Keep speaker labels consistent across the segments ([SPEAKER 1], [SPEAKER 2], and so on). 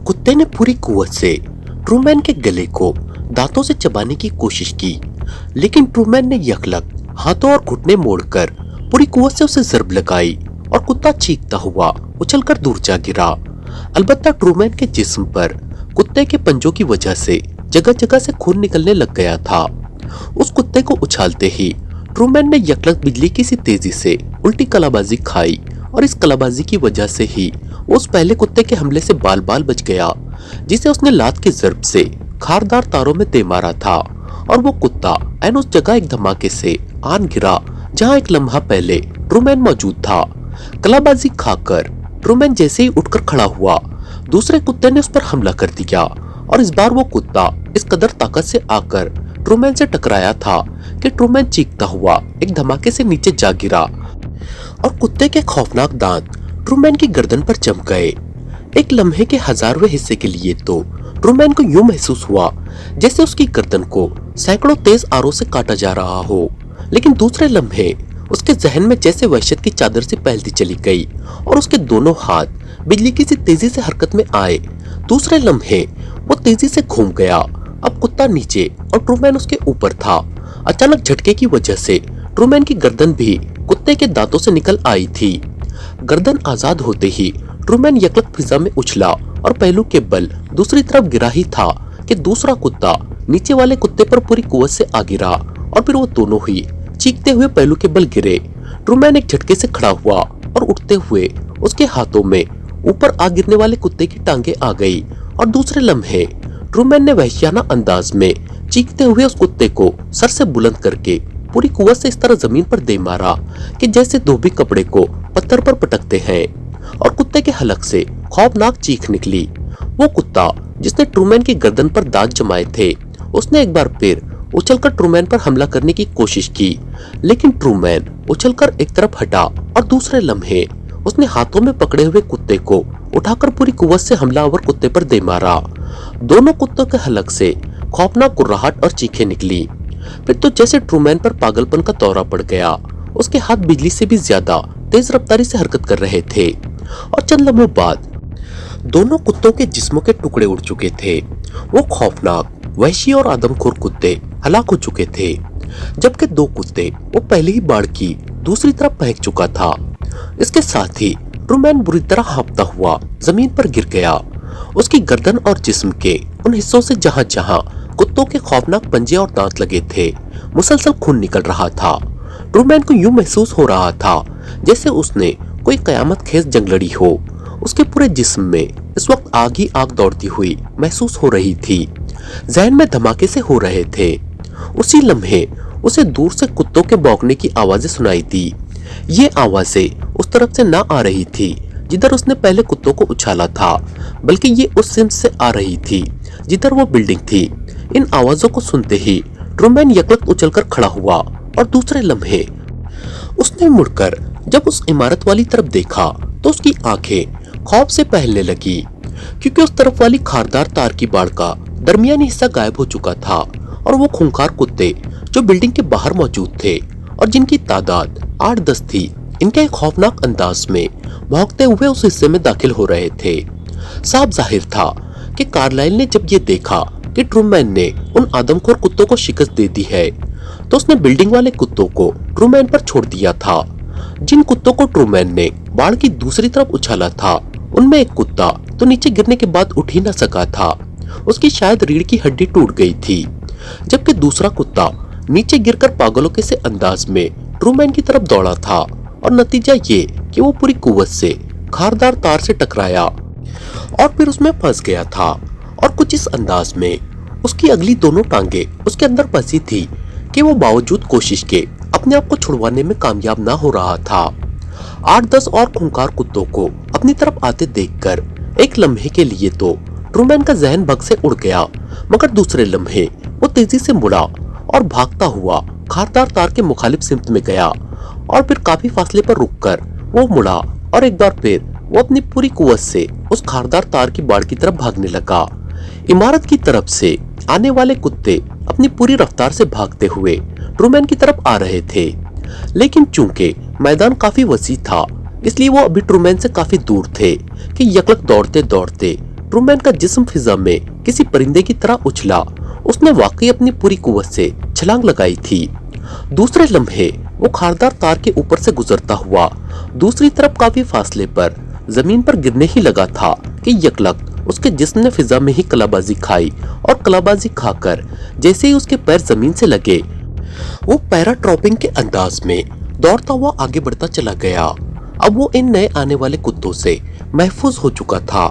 [SPEAKER 1] कुत्ते ने पूरी कुव्वत से ट्रूमैन के गले को दांतों से चबाने की कोशिश की, लेकिन ट्रूमैन ने यकलक हाथों और घुटने मोड़कर पूरी कुव्वत से उसे ज़रब लगाई और कुत्ता चीखता हुआ उछलकर दूर जा गिरा। अलबत्ता ट्रूमैन के जिस्म पर कुत्ते के पंजों की वजह से जगह जगह से खून निकलने लग गया था। उस कुत्ते को उछालते ही ट्रूमैन ने यकलक बिजली की सी तेजी से उल्टी कलाबाजी खाई और इस कलाबाजी की वजह से ही उस पहले कुत्ते के हमले से बाल बाल बच गया, जिसे उसने लात की ज़रब से खारदार तारों में दे मारा था और वो कुत्ता ऐन उस जगह एक धमाके से आन गिरा जहां एक लम्हा पहले ट्रूमैन मौजूद था। कलाबाजी खाकर ट्रूमैन जैसे ही उठकर खड़ा हुआ, दूसरे कुत्ते ने उस पर हमला कर दिया और इस बार वो कुत्ता इस कदर ताकत से आकर ट्रूमैन से टकराया था कि ट्रूमैन चीखता हुआ एक धमाके से नीचे जा गिरा और कुत्ते के खौफनाक दांत ट्रूमैन की गर्दन पर जम गए। एक लम्हे के हजारवें हिस्से के लिए तो ट्रूमैन को यूं महसूस हुआ जैसे उसकी गर्दन को सैकड़ों तेज आरों से काटा जा रहा हो, लेकिन दूसरे लम्हे उसके जहन में जैसे वहशत की चादर से फैलती चली गई और उसके दोनों हाथ बिजली की सी तेजी से हरकत में आए। दूसरे लम्हे वो तेजी से घूम गया। अब कुत्ता नीचे और ट्रूमैन उसके ऊपर था। अचानक झटके की वजह से ट्रूमैन की गर्दन भी कुत्ते के दांतों से निकल आई थी। गर्दन आजाद होते ही ट्रूमैन यकलक फिजा में उछला और पहलू के बल दूसरी तरफ गिरा ही था कि दूसरा कुत्ता नीचे वाले कुत्ते पर पूरी कुव्वत से आ गिरा और फिर वो दोनों ही चीखते हुए पहलू के बल गिरे। ट्रूमैन एक झटके से खड़ा हुआ और उठते हुए उसके हाथों में ऊपर आ गिरने वाले कुत्ते की टांगे आ गई और दूसरे लम्हे ट्रूमैन ने वहशियाना अंदाज में चीखते हुए उस कुत्ते को सर से बुलंद करके पूरी कुव्वत से इस तरह जमीन पर दे मारा कि जैसे धोबी कपड़े को पत्थर पर पटकते हैं और कुत्ते के हलक से खौफनाक चीख निकली। वो कुत्ता जिसने ट्रूमैन की गर्दन पर दांत जमाए थे, उसने एक बार फिर उछलकर ट्रूमैन पर हमला करने की कोशिश की, लेकिन ट्रूमैन उछलकर एक तरफ हटा और दूसरे लम्हे उसने हाथों में पकड़े हुए कुत्ते को उठाकर पूरी कुव्वत से हमलावर कुत्ते पर दे मारा। दोनों कुत्तों के हलक से खौफनाक गुर्राहट और चीखें निकली। फिर तो जैसे ट्रूमैन पर पागलपन का दौरा पड़ गया। उसके हाथ बिजली से भी ज्यादा तेज रफ्तारी से हरकत कर रहे थे और चंद लम्हों बाद दोनों कुत्तों के जिस्मों के टुकड़े उड़ चुके थे। वो खौफनाक, वहशी और आदमखोर कुत्ते हलाक हो चुके थे, जबकि दो कुत्ते वो पहले ही बाढ़ की दूसरी तरफ फेंक चुका था। इसके साथ ही ट्रूमैन बुरी तरह हाँफता हुआ जमीन पर गिर गया। उसकी गर्दन और जिस्म के उन हिस्सों से जहां जहां कुत्तों के खौफनाक पंजे और दांत लगे थे, मुसलसल खून निकल रहा था। ट्रूमैन को यूं महसूस हो रहा था जैसे उसने कोई कयामत खेज जंग लड़ी हो। उसके पूरे जिस्म में इस वक्त आग ही आग दौड़ती हुई महसूस हो रही थी। जहन में धमाके से हो रहे थे। उसी लम्हे उसे दूर से कुत्तों के भौंकने की आवाजें सुनाई दी। ये आवाजें उस तरफ से ना आ रही थी जिधर उसने पहले कुत्तों को उछाला था, बल्कि ये उस सिम से आ रही थी जिधर वो बिल्डिंग थी। इन आवाजों को सुनते ही ट्रूमैन यकलक उछलकर खड़ा हुआ और दूसरे लम्हे उसने मुड़कर जब उस इमारत वाली तरफ देखा तो उसकी आंखें खौफ से फैलने लगी, क्योंकि उस तरफ वाली खारदार तार की बाड़ का दरमियानी हिस्सा गायब हो चुका था और वो खूंखार कुत्ते जो बिल्डिंग के बाहर मौजूद थे और जिनकी तादाद 8-10 थी, इनके खौफनाक अंदाज में भौंकते हुए उस हिस्से में दाखिल हो रहे थे। साफ जाहिर था कि कार्लाइल ने जब ये देखा कि ट्रूमैन ने उन आदमखोर कुत्तों को शिकस्त दे दी है, तो उसने बिल्डिंग वाले कुत्तों को ट्रूमैन पर छोड़ दिया था। जिन कुत्तों को ट्रूमैन ने बाढ़ की दूसरी तरफ उछाला था, उनमें एक कुत्ता तो नीचे गिरने के बाद उठ ही न सका था। उसकी शायद रीढ़ की हड्डी टूट गई थी, जबकि दूसरा कुत्ता नीचे गिरकर पागलों के से अंदाज में ट्रूमैन की तरफ दौड़ा था और नतीजा ये कि वो पूरी कुव्वत से खारदार तार से टकराया और फिर उसमें फंस गया था। और कुछ इस अंदाज में उसकी अगली दोनों टांगे उसके अंदर फंसी थी कि वो बावजूद कोशिश के अपने आप को छुड़वाने में कामयाब ना हो रहा था। 8-10 और खूंखार कुत्तों को अपनी तरफ आते देखकर एक लम्हे के लिए तो ट्रूमैन का जहन भग से उड़ गया, मगर दूसरे लम्हे वो तेजी से मुड़ा और भागता हुआ खारदार तार के मुखालिफ सिमत में गया और फिर काफी फासले पर रुककर वो मुड़ा और एक बार फिर वो अपनी पूरी कुव्वत से उस खारदार तार की बाड़ की तरफ भागने लगा। इमारत की तरफ से आने वाले कुत्ते अपनी पूरी रफ्तार से भागते हुए ट्रूमैन की तरफ आ रहे थे, लेकिन चूंकि मैदान काफी वसी था, इसलिए वो अभी ट्रूमैन से काफी दूर थे कि यकलक दौड़ते दौड़ते ट्रूमैन का जिस्म फिजा में किसी परिंदे की तरह उछला। उसने वाकई अपनी पूरी कुव्वत से छलांग लगाई थी। दूसरे लम्हे वो खारदार तार के ऊपर से गुजरता हुआ दूसरी तरफ काफी फासले पर जमीन पर गिरने ही लगा था कि यकलक उसके जिस्म ने फिजा में ही कलाबाजी खाई और कलाबाजी खाकर जैसे ही उसके पैर जमीन से लगे वो पैराट्रॉपिंग के अंदाज में दौड़ता हुआ आगे बढ़ता चला गया। अब वो इन नए आने वाले कुत्तों से महफूज हो चुका था।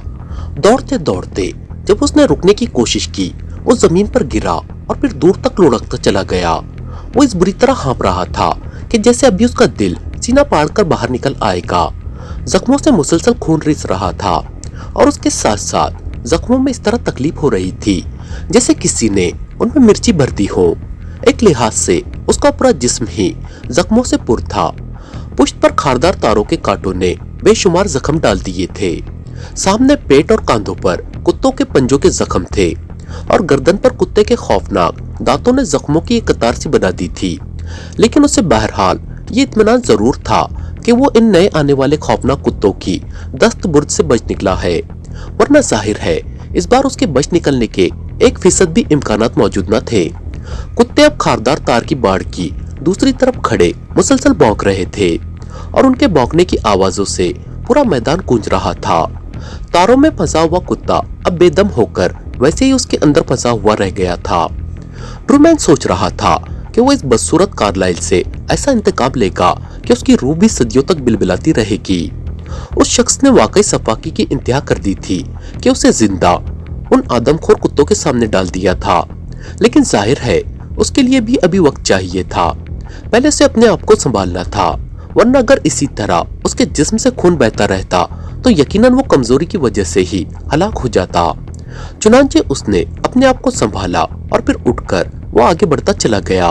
[SPEAKER 1] दौड़ते दौड़ते जब उसने रुकने की कोशिश की वो जमीन पर गिरा और फिर दूर तक लुढ़कता चला गया। वो इस बुरी तरह हाँप रहा था कि जैसे अभी उसका दिल सीना फाड़कर बाहर निकल आएगा। जख्मों से मुसलसल खून रिस रहा था और उसके साथ साथ जख्मों में इस तरह तकलीफ हो रही थी जैसे किसी ने उनमें मिर्ची भर दी हो। एक लिहाज से उसका पूरा जिस्म ही जख्मों से पुर था। पुश्त पर खारदार तारों के कांटों ने बेशुमार जख्म डाल दिए थे। सामने पेट और कांधों पर कुत्तों के पंजों के जख्म थे और गर्दन पर कुत्ते के खौफनाक दांतों ने जख्मों की एक कतार सी बना दी थी। लेकिन उसे बहरहाल ये इत्मीनान जरूर था कि वो इन नए आने वाले खौफनाक कुत्तों की दस्त बुर्द से बच निकला है, वरना जाहिर है इस बार उसके बच निकलने के 1% भी इम्कानात मौजूद न थे। कुत्ते अब खारदार तार की बाड़ की दूसरी तरफ खड़े मुसलसल भौंक रहे थे और उनके भौंकने की आवाजों से पूरा मैदान गूंज रहा था। तारों में फंसा हुआ कुत्ता अब बेदम होकर वैसे ही उसके अंदर फंसा हुआ रह गया था। ट्रूमैन सोच रहा था कि वो इस बदसूरत कार्लाइल से ऐसा इंतकाम लेगा कि उसकी रूह भी सदियों तक बिलबिलाती रहेगी। उस शख्स ने वाकई सफाकी की इंतहा कर दी थी कि उसे जिंदा उन आदमखोर कुत्तों के सामने डाल दिया था। लेकिन जाहिर है उसके लिए भी अभी वक्त चाहिए था। पहले से अपने आप को संभालना था, वरना अगर इसी तरह उसके जिस्म से खून बहता रहता तो यकीनन वो कमजोरी की वजह से ही हलाक हो जाता। चुनांचे उसने अपने आप को संभाला और फिर उठकर वो आगे बढ़ता चला गया,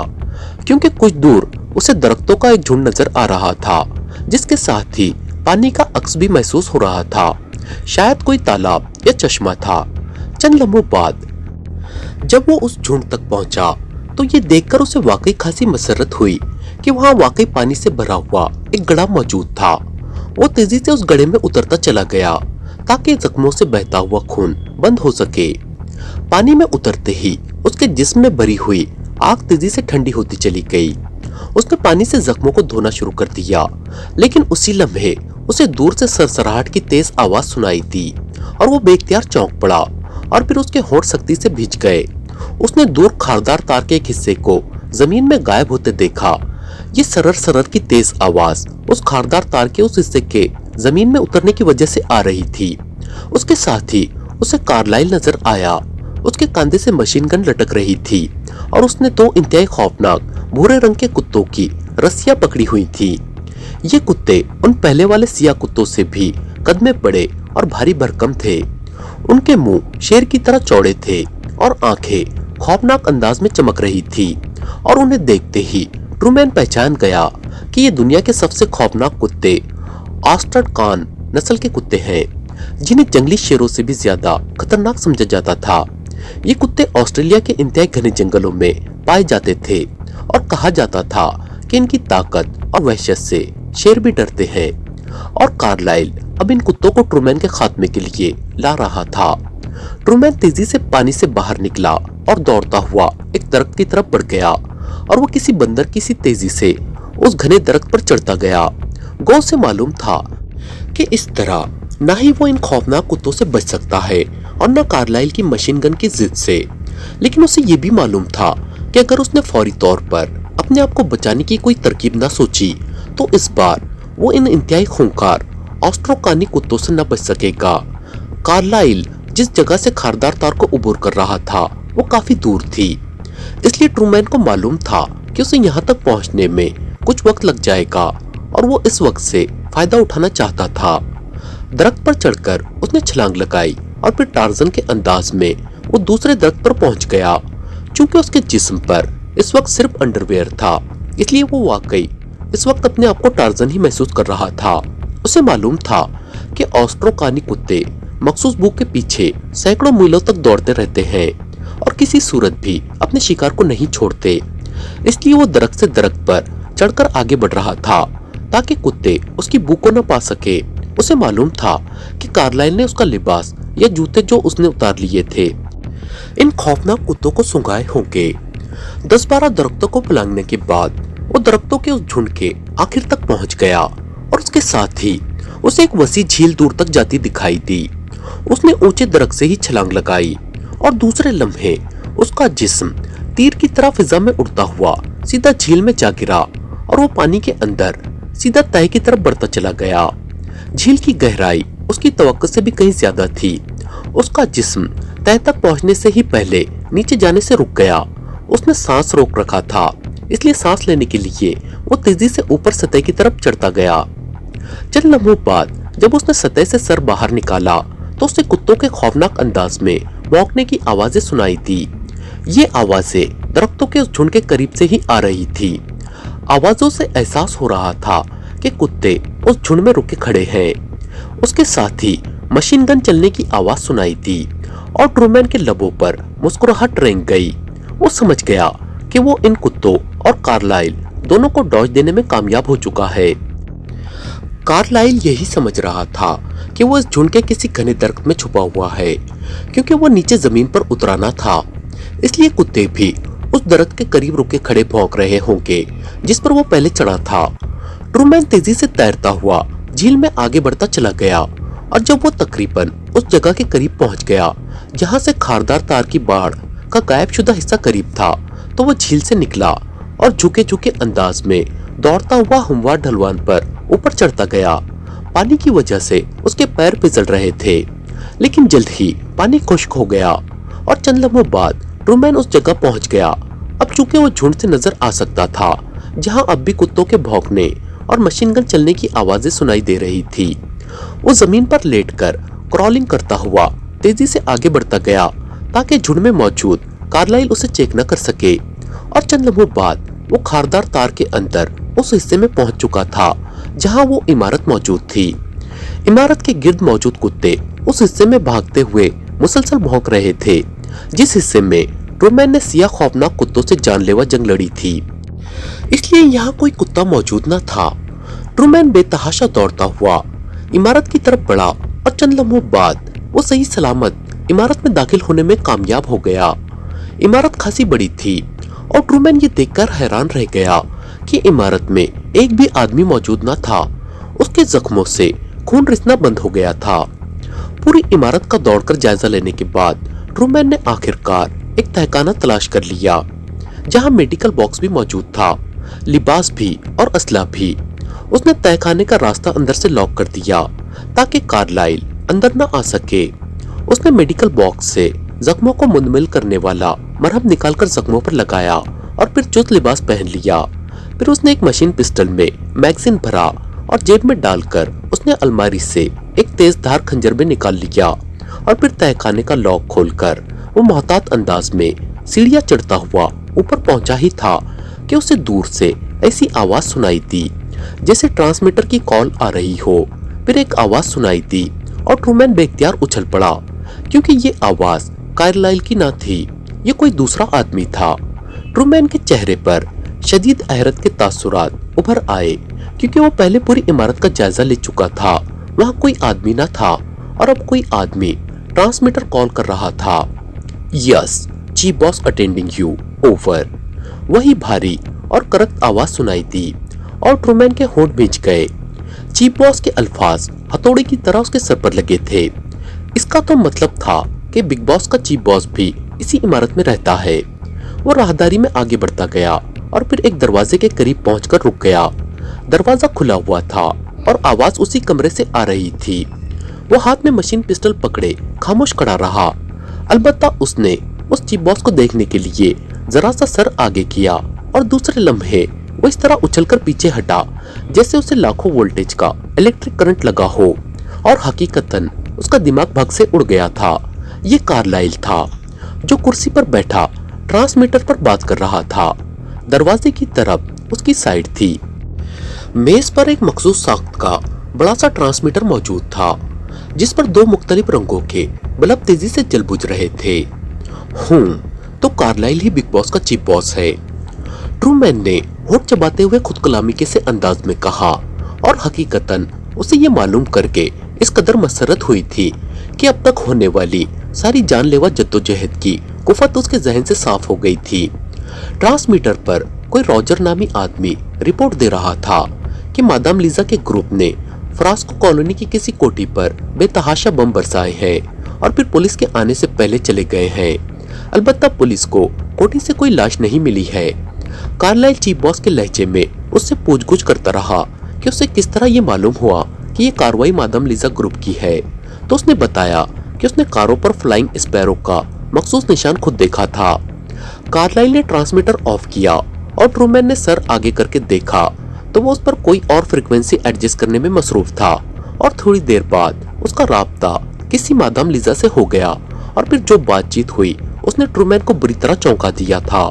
[SPEAKER 1] क्योंकि कुछ दूर उसे दरख्तों का एक झुंड नजर आ रहा था जिसके साथ ही पानी का अक्स भी महसूस हो रहा था। शायद कोई तालाब या चश्मा था। चंद लम्हों बाद जब वो उस झुंड तक पहुंचा तो ये देखकर उसे वाकई खासी मसरत हुई कि वहाँ वाकई पानी से भरा हुआ एक गड्ढा मौजूद था। वो तेजी से उस गड्ढे में उतरता चला गया ताकि जख्मों से बहता हुआ खून बंद हो सके। पानी में उतरते ही उसके जिस्म में भरी हुई आग तेजी से ठंडी होती चली गई। उसने पानी से जख्मों को धोना शुरू कर दिया, लेकिन उसी लम्हे उसे दूर से सरसराहट की तेज आवाज सुनाई दी और वो बेख्तियार चौंक पड़ा और फिर उसके होंठ सख्ती से भीज गए। उसने दूर खारदार तार के एक हिस्से को जमीन में गायब होते देखा। ये सरर सरर की तेज आवाज उस खारदार तार के उस हिस्से के जमीन में उतरने की वजह से आ रही थी। उसके साथ ही उसे कार्लाइल नजर आया। उसके कंधे से मशीन गन लटक रही थी और उसने दो इंतहाई खौफनाक भूरे रंग के कुत्तों की रस्सियां पकड़ी हुई थी। ये कुत्ते उन पहले वाले सियाह कुत्तों से भी कद में बड़े और भारी भरकम थे। उनके मुंह शेर की तरह चौड़े थे और आंखें खौफनाक अंदाज में चमक रही थी और उन्हें देखते ही ट्रूमैन पहचान गया कि ये दुनिया के सबसे खौफनाक कुत्ते ऑस्टर्ड कान नस्ल के कुत्ते हैं, जिन्हें जंगली शेरों से भी ज्यादा खतरनाक समझा जाता था। ये कुत्ते ऑस्ट्रेलिया के इंतहाई घने जंगलों में पाए जाते थे और कहा जाता था कि इनकी ताकत और वहशत से शेर भी डरते हैं। और कार्लाइल अब इन कुत्तों को ट्रूमैन के खात्मे के लिए ला रहा था। ट्रूमैन तेजी से पानी से बाहर निकला और दौड़ता हुआ एक दरख्त की तरफ बढ़ गया और वो किसी बंदर की सी तेजी से उस घने दरख्त पर चढ़ता गया। गौ से मालूम था कि इस तरह ना ही वो इन खौफनाक कुत्तों से बच सकता है और न कार्लाइल की मशीन गन की जिद से। लेकिन उसे ये भी मालूम था कि अगर उसने फौरी तौर पर अपने आप को बचाने की कोई तरकीब न सोची तो इस बार वो इन इंतहाई खूंखार ऑस्ट्रोकानी कुत्तों से न बच सकेगा। कार्लाइल जिस जगह से खारदार तार को उबूर कर रहा था वो काफी दूर थी, इसलिए ट्रूमैन को मालूम था कि उसे यहाँ तक पहुँचने में कुछ वक्त लग जाएगा और वो इस वक्त से फायदा उठाना चाहता था। दरख्त पर चढ़कर उसने छलांग लगाई और फिर टार्जन के अंदाज में वो दूसरे दरख्त पर पहुंच गया। चूंकि उसके जिस्म पर इस वक्त सिर्फ अंडरवेयर था, इसलिए वो वाकई इस वक्त अपने आप को टार्जन ही महसूस कर रहा था। उसे मालूम था कि ऑस्ट्रोकानी कुत्ते मखसूस भूख के पीछे सैकड़ों मीलों तक दौड़ते रहते हैं और किसी सूरत भी अपने शिकार को नहीं छोड़ते। इसलिए वो दरख्त से दरख्त पर चढ़कर आगे बढ़ रहा था ताकि कुत्ते उसकी भूख को न पा सके। उसे मालूम था कि कार्लाइल ने उसका लिबास या जूते जो उसने उतार लिए थे इन खौफनाक कुत्तों को सूंघाए होंगे। 10-12 दरख्तों को पलांगने के बाद वो दरख्तों के उस झुंड के आखिर तक पहुंच गया और उसके साथ ही उसे एक वसी झील दूर तक जाती दिखाई दी। उसने ऊंचे दरख्त से ही छलांग लगाई और दूसरे लम्हे उसका जिस्म तीर की तरह फिजा में उड़ता हुआ सीधा झील में जा गिरा और वो पानी के अंदर सीधा तह की तरफ बढ़ता चला गया। झील की गहराई उसकी तवक्को से भी कहीं ज्यादा थी। उसका जिस्म तह तक पहुंचने से ही पहले नीचे जाने से रुक गया। उसने सांस रोक रखा था, इसलिए सांस लेने के लिए वो तेजी से ऊपर सतह की तरफ चढ़ता गया। चंद लम्हों बाद जब उसने सतह से सर बाहर निकाला तो उसे कुत्तों के खौफनाक अंदाज में भौंकने की आवाजें सुनाई थी। ये आवाजें दरख्तों के उस झुंड के करीब से ही आ रही थी। आवाजों से एहसास हो रहा था कि कुत्ते उस झुंड में रुके खड़े हैं। उसके साथ ही मशीन गन चलने की आवाज सुनाई थी और ट्रूमैन के लबों पर मुस्कुराहट रेंग गई। वो समझ गया कि वो इन कुत्तों और कार्लाइल दोनों को डॉज देने में कामयाब हो चुका है। कार्लाइल यही समझ रहा था कि वो इस झुंड के किसी घने दरख्त में छुपा हुआ है, क्योंकि वो नीचे जमीन पर उतराना था। इसलिए कुत्ते भी उस दरख्त के करीब रुके खड़े भौंक रहे होंगे जिस पर वो पहले चढ़ा था। ट्रूमैन तेजी से तैरता हुआ झील में आगे बढ़ता चला गया और जब वो तकरीबन उस जगह के करीब पहुंच गया जहां से खारदार तार की बाड़ का गायबशुदा हिस्सा करीब था, तो वो झील से निकला और झुके झुके अंदाज में दौड़ता हुआ हमवार ढलवान पर ऊपर चढ़ता गया। पानी की वजह से उसके पैर फिसल रहे थे, लेकिन जल्द ही पानी खुश्क हो गया और चंद लम्हों बाद ट्रूमैन उस जगह पहुंच गया। अब चूंकि वो झुंड से नजर आ सकता था जहां अब भी कुत्तों के भौंकने और मशीन गन चलने की आवाजें सुनाई दे रही थी। वो जमीन पर लेटकर क्रॉलिंग करता हुआ तेजी से आगे बढ़ता गया ताकि झुंड में मौजूद कार्लाइल उसे चेक न कर सके। और चंद लम्हों बाद वो खारदार तार के अंदर उस हिस्से में पहुंच चुका था जहां वो इमारत मौजूद थी। इमारत के गिर्द मौजूद कुत्ते उस हिस्से में भागते हुए मुसलसल भौंक रहे थे जिस हिस्से में ट्रूमैन ने सिया खौफनाक कुत्तों से जानलेवा जंग लड़ी थी। इसलिए यहाँ कोई कुत्ता मौजूद न था। ट्रूमैन बेतहाशा दौड़ता हुआ इमारत की तरफ बढ़ा और चंद लम्हों बाद वो सही सलामत इमारत में दाखिल होने में कामयाब हो गया। इमारत खासी बड़ी थी और ट्रूमैन ये देखकर हैरान रह गया कि इमारत में एक भी आदमी मौजूद न था। उसके जख्मों से खून रिसना बंद हो गया था। पूरी इमारत का दौड़कर जायजा लेने के बाद ट्रूमैन ने आखिरकार एक तहखाना तलाश कर लिया जहां मेडिकल बॉक्स भी मौजूद था, लिबास भी और असला भी। उसने तहखाने का रास्ता अंदर से लॉक कर दिया ताकि कार्लाइल अंदर न आ सके। उसने मेडिकल बॉक्स से जख्मों को मुंदमिल करने वाला मरहम निकालकर जख्मों पर लगाया और फिर चुस्त लिबास पहन लिया। फिर उसने एक मशीन पिस्टल में मैगजीन भरा और जेब में डालकर उसने अलमारी से एक तेज धार खंजर भी निकाल लिया और फिर तहखाने का लॉक खोलकर वो मोहतात अंदाज में सीढ़ियां चढ़ता हुआ ऊपर पहुंचा ही था कि उसे दूर से ऐसी आवाज सुनाई दी जैसे ट्रांसमीटर की कॉल आ रही हो। फिर एक आवाज सुनाई दी और ट्रूमैन बेख्तियार उछल पड़ा क्योंकि ये आवाज कार्लाइल की ना थी, ये कोई दूसरा आदमी था। ट्रूमैन के चेहरे पर शदीद हैरत के तासुरात उभर आए क्योंकि वो पहले पूरी इमारत का जायजा ले चुका था। वहाँ कोई आदमी ना था और अब कोई आदमी ट्रांसमीटर कॉल कर रहा था। Yes, chief boss attending you, over. वही भारी और करक आवाज सुनाई दी और ट्रूमैन के होंठ भींच गए। चीफ बॉस के अल्फाज हथौड़े की तरह उसके सर पर लगे थे। इसका तो मतलब था कि बिग बॉस का चीफ बॉस भी इसी इमारत में रहता है। वो राहदारी में आगे बढ़ता गया और फिर एक दरवाजे के करीब पहुंचकर रुक गया। दरवाजा खुला हुआ था और आवाज उसी कमरे से आ रही थी। वो हाथ में मशीन पिस्टल पकड़े खामोश खड़ा रहा। अलबत्ता उसने उस चीफ बॉस को देखने के लिए जरा सा सर आगे किया और दूसरे लम्हे वो इस तरह उछलकर पीछे हटा जैसे उसे लाखों वोल्टेज का इलेक्ट्रिक करंट लगा हो और हकीकतन उसका दिमाग भग से उड़ गया था। ये कार्लाइल था जो कुर्सी पर बैठा ट्रांसमीटर पर बात कर रहा था। दरवाजे की तरफ उसकी साइड थी। मेज पर एक मखसूस साख्त का बड़ा सा ट्रांसमीटर मौजूद था जिस पर दो मुख्तलिफ रंगों के बल्ब तेजी से जल बुझ रहे थे। तो कार्लाइल ही बिग बॉस का चीफ बॉस है, ट्रूमैन ने होठ चबाते हुए खुद कलामी के से अंदाज में कहा और हकीकतन उसे ये मालूम करके इस कदर मसरत हुई थी कि अब तक होने वाली सारी जानलेवा जद्दोजहद की कुफत उसके जहन से साफ हो गई थी। ट्रांसमीटर पर कोई रॉजर नामी आदमी रिपोर्ट दे रहा था कि मादाम लीजा के ग्रुप ने फ्रांस्को कॉलोनी की किसी कोठी पर बेतहाशा बम बरसाए हैं और फिर पुलिस के आने से पहले चले गए हैं। अलबत्ता पुलिस को कोठी से कोई लाश नहीं मिली है। कार्लाइल चीफ बॉस के लहजे में उससे पूछगुछ करता रहा कि उसे किस तरह ये मालूम हुआ कि ये कार्रवाई मादाम लीजा ग्रुप की है, तो उसने बताया कि उसने कारों पर फ्लाइंग स्पैरो का मखसूस निशान खुद देखा था। कार्लाइल ने ट्रांसमीटर ऑफ किया और ट्रूमैन ने सर आगे करके देखा तो वो उस पर कोई और फ्रीक्वेंसी एडजस्ट करने में मसरूफ था और थोड़ी देर बाद उसका राब्ता किसी मादाम लीजा से हो गया और फिर जो बातचीत हुई उसने ट्रूमैन को बुरी तरह चौंका दिया था,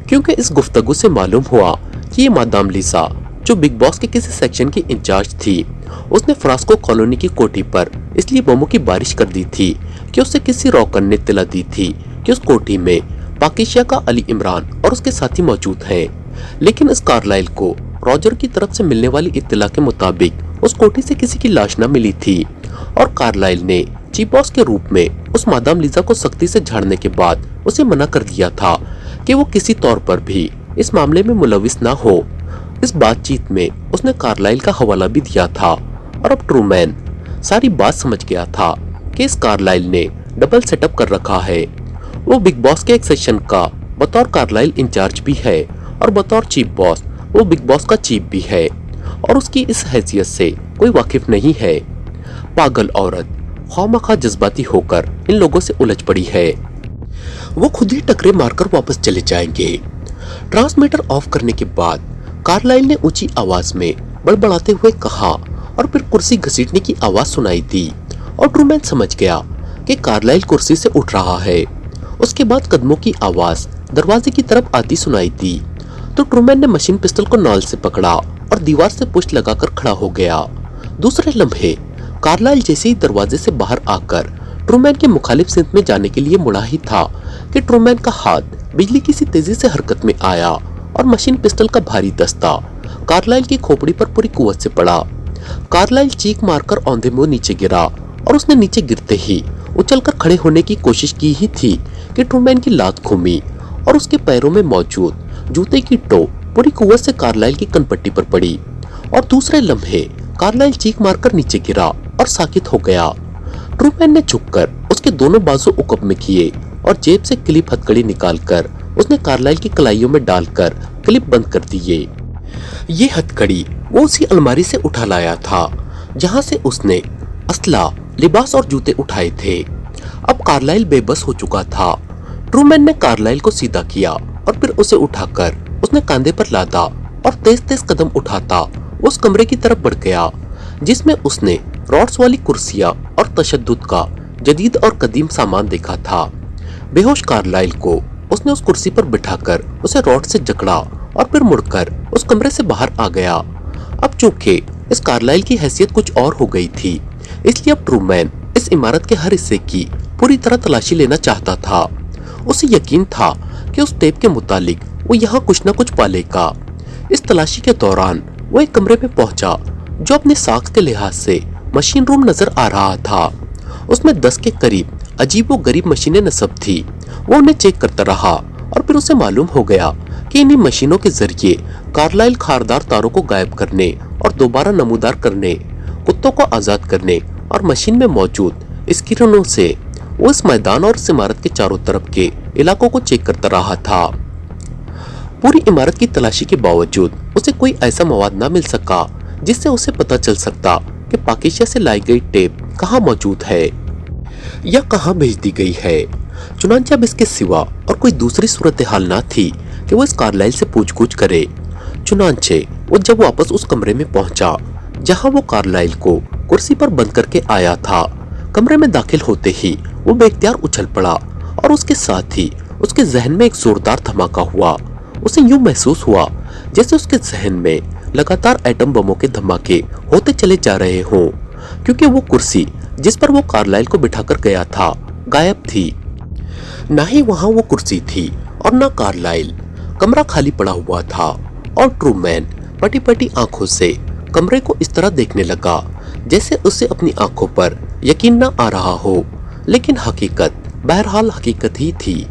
[SPEAKER 1] क्योंकि इस गुफ्तगू से मालूम हुआ कि ये मादाम लीजा जो बिग बॉस के किसी सेक्शन की इंचार्ज थी, उसने फ्रांस्को कॉलोनी की कोठी पर इसलिए बमों की बारिश कर दी थी कि उससे किसी रॉकर ने इत्तला दी थी कि उस कोठी में पाकिस्तान का अली इमरान और उसके साथी मौजूद हैं। लेकिन इस कार्लाइल को रॉजर की तरफ से मिलने वाली इत्तला के मुताबिक उस कोठी से किसी की लाश न मिली थी और कार्लाइल ने चीफ बॉस के रूप में उस मादाम लीजा को सख्ती से झाड़ने के बाद उसे मना कर दिया था कि वो किसी तौर पर भी इस मामले में मुलविस न हो। इस बातचीत में उसने कार्लाइल का हवाला भी दिया था और अब ट्रूमैन सारी बात समझ गया था कि इस कार्लाइल ने डबल सेटअप कर रखा है। वो बिग बॉस के एक सेक्शन का बतौर कार्लाइल इंचार्ज भी है और बतौर चीफ बॉस वो बिग बॉस का चीफ भी है और उसकी इस हैसियत से कोई वाकिफ नहीं है। पागल औरत खौमखा जज्बाती होकर इन लोगों से उलझ पड़ी है। वो खुद ही टकरे मारकर वापस चले जाएंगे। ट्रांसमीटर ऑफ करने के बाद कार्लाइल ने ऊंची आवाज में बड़बड़ाते हुए कहा और फिर कुर्सी घसीटने की आवाज सुनाई दी और ट्रूमैन समझ गया कि कार्लाइल कुर्सी से उठ रहा है। उसके बाद कदमों की आवाज दरवाजे की तरफ आती सुनाई दी तो ट्रूमैन ने मशीन पिस्टल को नॉल से पकड़ा और दीवार से पुश लगाकर खड़ा हो गया। दूसरे लम्हे कार्लाइल जैसे ही दरवाजे से बाहर आकर ट्रूमैन के मुखालिफ सिंध में जाने के लिए मुड़ा ही था कि ट्रूमैन का हाथ बिजली की सी तेजी से हरकत में आया और मशीन पिस्टल का भारी दस्ता कार्लाइल की खोपड़ी पर पूरी कुव्वत से पड़ा। कार्लाइल चीख मारकर औंधे मुंह नीचे गिरा और उसने नीचे गिरते ही उछलकर खड़े होने की कोशिश की ही थी कि ट्रूमैन की लात घूमी और उसके पैरों में मौजूद जूते की टो पूरी कुव्वत से कार्लाइल की कनपट्टी पर पड़ी और दूसरे लम्हे कार्लाइल चीख मारकर नीचे गिरा और साकित हो गया। ट्रूमैन ने झुककर उसके दोनों बाजू उकब में किए और जेब से क्लिप हथकड़ी निकालकर उसने कार्लाइल की कलाइयों में डालकर क्लिप बंद कर दिए। ये हथकड़ी वो उसी अलमारी से उठा लाया था जहां से उसने असला, लिबास और जूते उठाए थे। अब कार्लाइल बेबस हो चुका था। ट्रूमैन ने कार्लाइल को सीधा किया और फिर उसे उठाकर उसने कंधे पर लादा और तेज तेज कदम उठाता उस कमरे की तरफ बढ़ गया जिसमें उसने रॉड्स वाली कुर्सियां और तशद्दुद का जदीद और कदीम सामान देखा था। बेहोश कार्लाइल को उसने उस कुर्सी पर बिठाकर उसे रॉड से जकड़ा और फिर मुड़कर उस कमरे से बाहर आ गया। अब चूंकि इस कार्लाइल की हैसियत कुछ और हो गई थी, इसलिए अब ट्रूमैन इस इमारत के हर हिस्से की पूरी तरह तलाशी लेना चाहता था। उसे यकीन था कि उस टेप के मुतालिक वो यहाँ कुछ न कुछ पालेगा। इस तलाशी के दौरान वो एक कमरे में पहुंचा जो अपने साख के लिहाज से मशीन रूम नजर आ रहा था। उसमें 10 के करीब अजीब व गरीब मशीनें नस्ब थी। वो उन्हें चेक करता रहा और फिर उसे मालूम हो गया कि इन्हीं मशीनों के जरिए कार्लाइल खारदार तारों को गायब करने और दोबारा नमूदार करने, कुत्तों को आजाद करने और मशीन में मौजूद स्क्रीनों से वो इस मैदान और इस इमारत के चारों तरफ के इलाकों को चेक करता रहा था। पूरी इमारत की तलाशी के बावजूद उसे कोई ऐसा मवाद न मिल सका जिससे उसे पता चल सकता कि पाकिस्तान से लाई गई टेप कहाँ मौजूद है या कहाँ भेज दी गई है। चुनांचे अब इसके सिवा और कोई दूसरी सूरत हाल न थी कि वो इस कार्लाइल से पूछगुछ करे। चुनांचे वो जब वापस उस कमरे में पहुंचा जहां वो कार्लाइल को कुर्सी पर बंद करके आया था, कमरे में दाखिल होते ही वो बेख्तियार उछल पड़ा और उसके साथ ही उसके जहन में एक जोरदार धमाका हुआ। उसे यूं महसूस हुआ जैसे उसके जहन में लगातार एटम बमों के धमाके होते चले जा रहे हों, क्योंकि वो कुर्सी जिस पर वो कार्लाइल को बिठाकर गया था गायब थी। ना ही वहां वो कुर्सी थी और ना कार्लाइल। कमरा खाली पड़ा हुआ था और ट्रूमैन पटी पटी आंखों से कमरे को इस तरह देखने लगा جیسے اسے اپنی آنکھوں پر یقین نہ آ رہا ہو، لیکن حقیقت بہرحال حقیقت ہی تھی۔